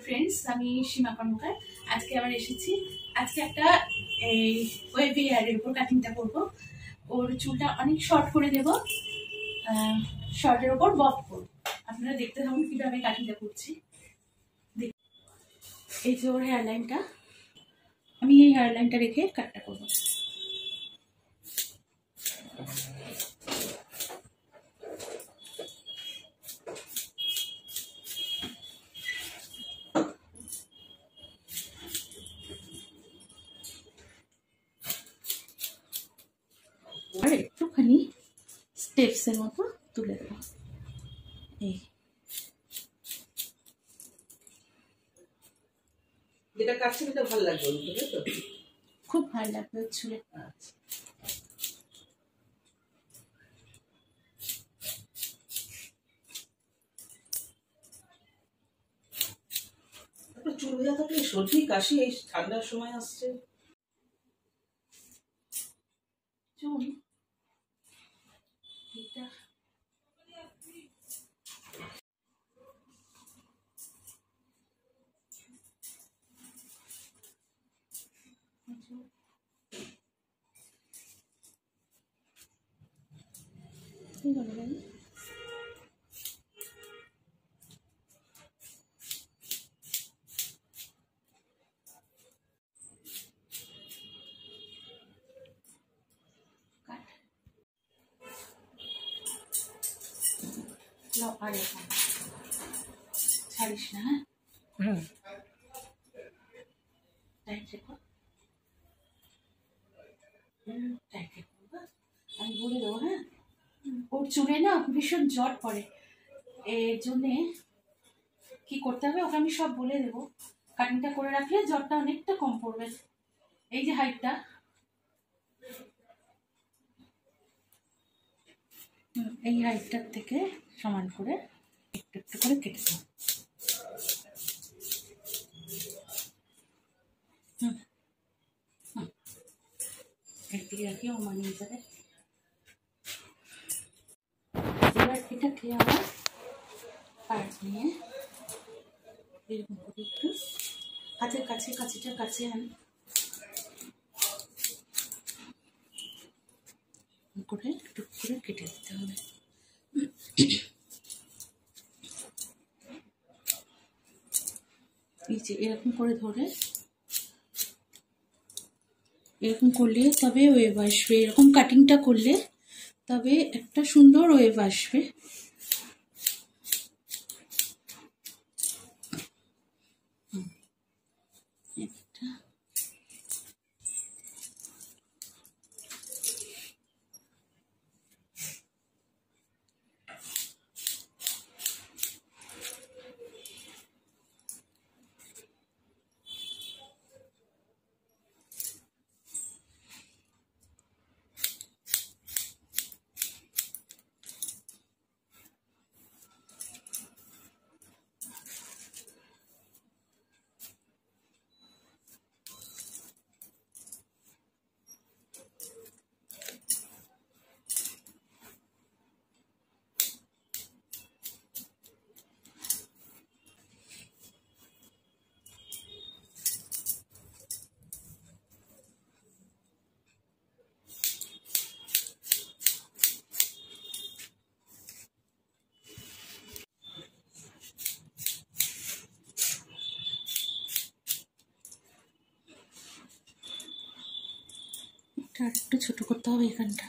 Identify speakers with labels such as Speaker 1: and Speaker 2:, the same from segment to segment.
Speaker 1: Friends, আমি সীমা কর্মকার। আজকে আবার এসেছি। আজকে একটা এই ওয়েভি হেয়ারের উপর কাটিংটা করবো। ওর চুলটা অনেক শর্ট করে দেবো, শর্টের ওপর বব করবো। আপনারা দেখতে থাকুন কিভাবে কাটিংটা করছি। এই যে ওর হেয়ার লাইনটা, আমি এই হেয়ার লাইনটা রেখে কাটটা করবো। আর একটুখানি স্টেপসের মতো তুলে দেবো। এই
Speaker 2: যেটা কাটছে সেটা ভালো লাগবে, তো
Speaker 1: খুব ভালো লাগবে চুলে।
Speaker 2: চুল ভেজা থাকলে সর্দি কাশি এই ঠান্ডার সময় আসছে।
Speaker 1: চুল এটা আর ছাড়িস না, হ্যাঁ? টাইট রেখো, টাইট রেখো। আমি বলে দেবো, হ্যাঁ? ওর চুলে না ভীষণ জট পড়ে, এর জন্যে কি করতে হবে ওকে আমি সব বলে দেবো। কাটিংটা করে রাখলে জটটা অনেকটা কম পড়বে। এই যে হাইটটা, এই হাইটটার থেকে সমান করে একটু একটু করে কেটে দেবো। একদিকে আর কি ও মানিয়ে যাবে। এবার এটাকে আবার পার্ট নিয়ে এরকম করে একটু হাতের কাছে কাছিটার কাছে আনি করে টুক করে কেটে দিতে হবে। এই যে এরকম করে ধরে এরকম করলে তবে ওয়েভ আসবে। এরকম কাটিংটা করলে তবে একটা সুন্দর ওয়েভ আসবে। আর একটু ছোট করতে হবে এখানটা।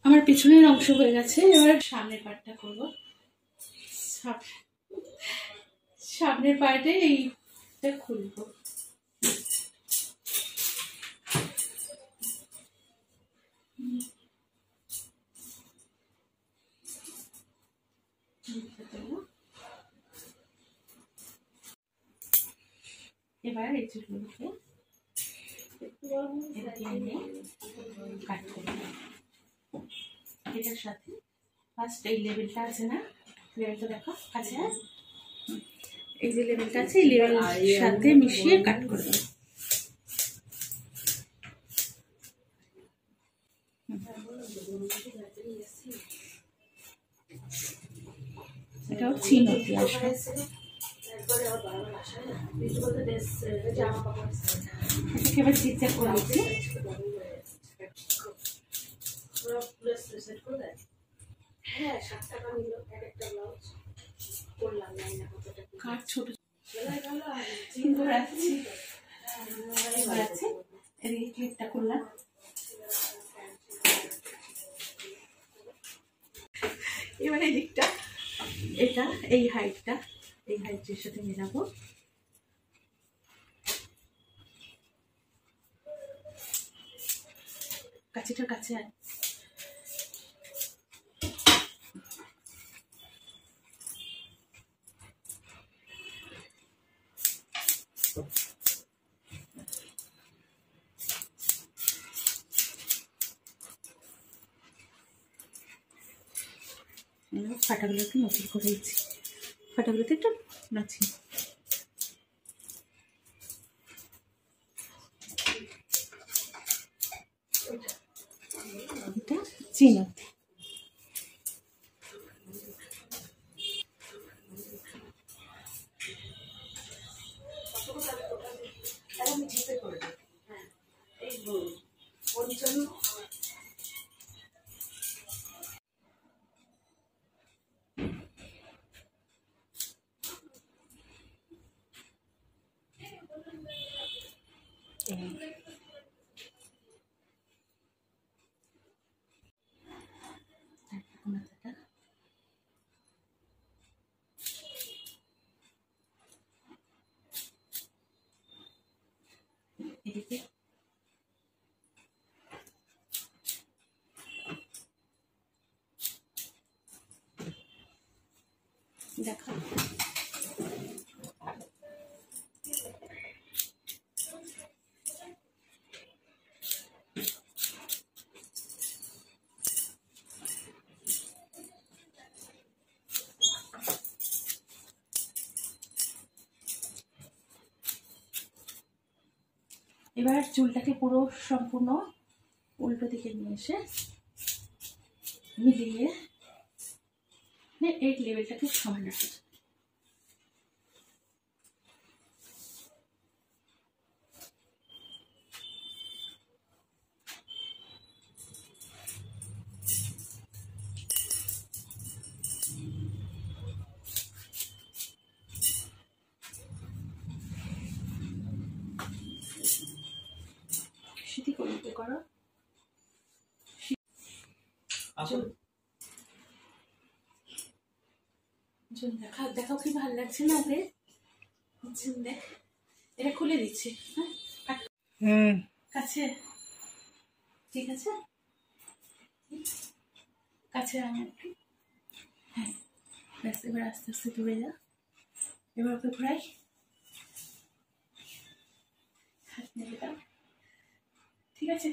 Speaker 1: আমার পিছনের অংশ হয়ে গেছে, এবার সামনের পার্টটা করবো। সামনের পার্টে এইটা খুলবো। এবার এই চুলগুলোকে এটাকে এনে কাট করে নেব। এটার সাথে ফার্স্ট এই লেবেলটা আছে না, লেবেলটা দেখো কাছে, এই যে লেবেলটা আছে এই লেবেলের সাথে মিশিয়ে কাট করে দেবো। এটাও চিনতি আসবে। এটাকে এবার জিগজ্যাগ করে দিচ্ছি। কাট ছোট ঘোরাচ্ছি, ঘোরাচ্ছি, এদিকে ক্লিপটা করলাম। এবার এই দিকটা, এটা এই হাইটটা, এই হাইটের সাথে মেলাবো। কাছেটার কাছে আয়। ফাটাগুলো একটু নতুন করে দিচ্ছি, ফাটাগুলোতে একটু নাচি। এটা চিনতি। এদিকে দেখা এবার চুলটাকে পুরো সম্পূর্ণ উল্টো দিকে নিয়ে এসে মিলিয়ে এই লেভেলটাকে সমান রাখতে। সেটি করতে করো। দেখাও কি ভালো লাগছে না ওকে? দেখ, এটা খুলে দিচ্ছি। হ্যাঁ কাছে, ঠিক আছে কাছে আমি একটু। হ্যাঁ ব্যাস, এবার আস্তে আস্তে দূরে যা। এবার ওকে ঘুরাই, হাত নেড়ে দাও, ঠিক আছে।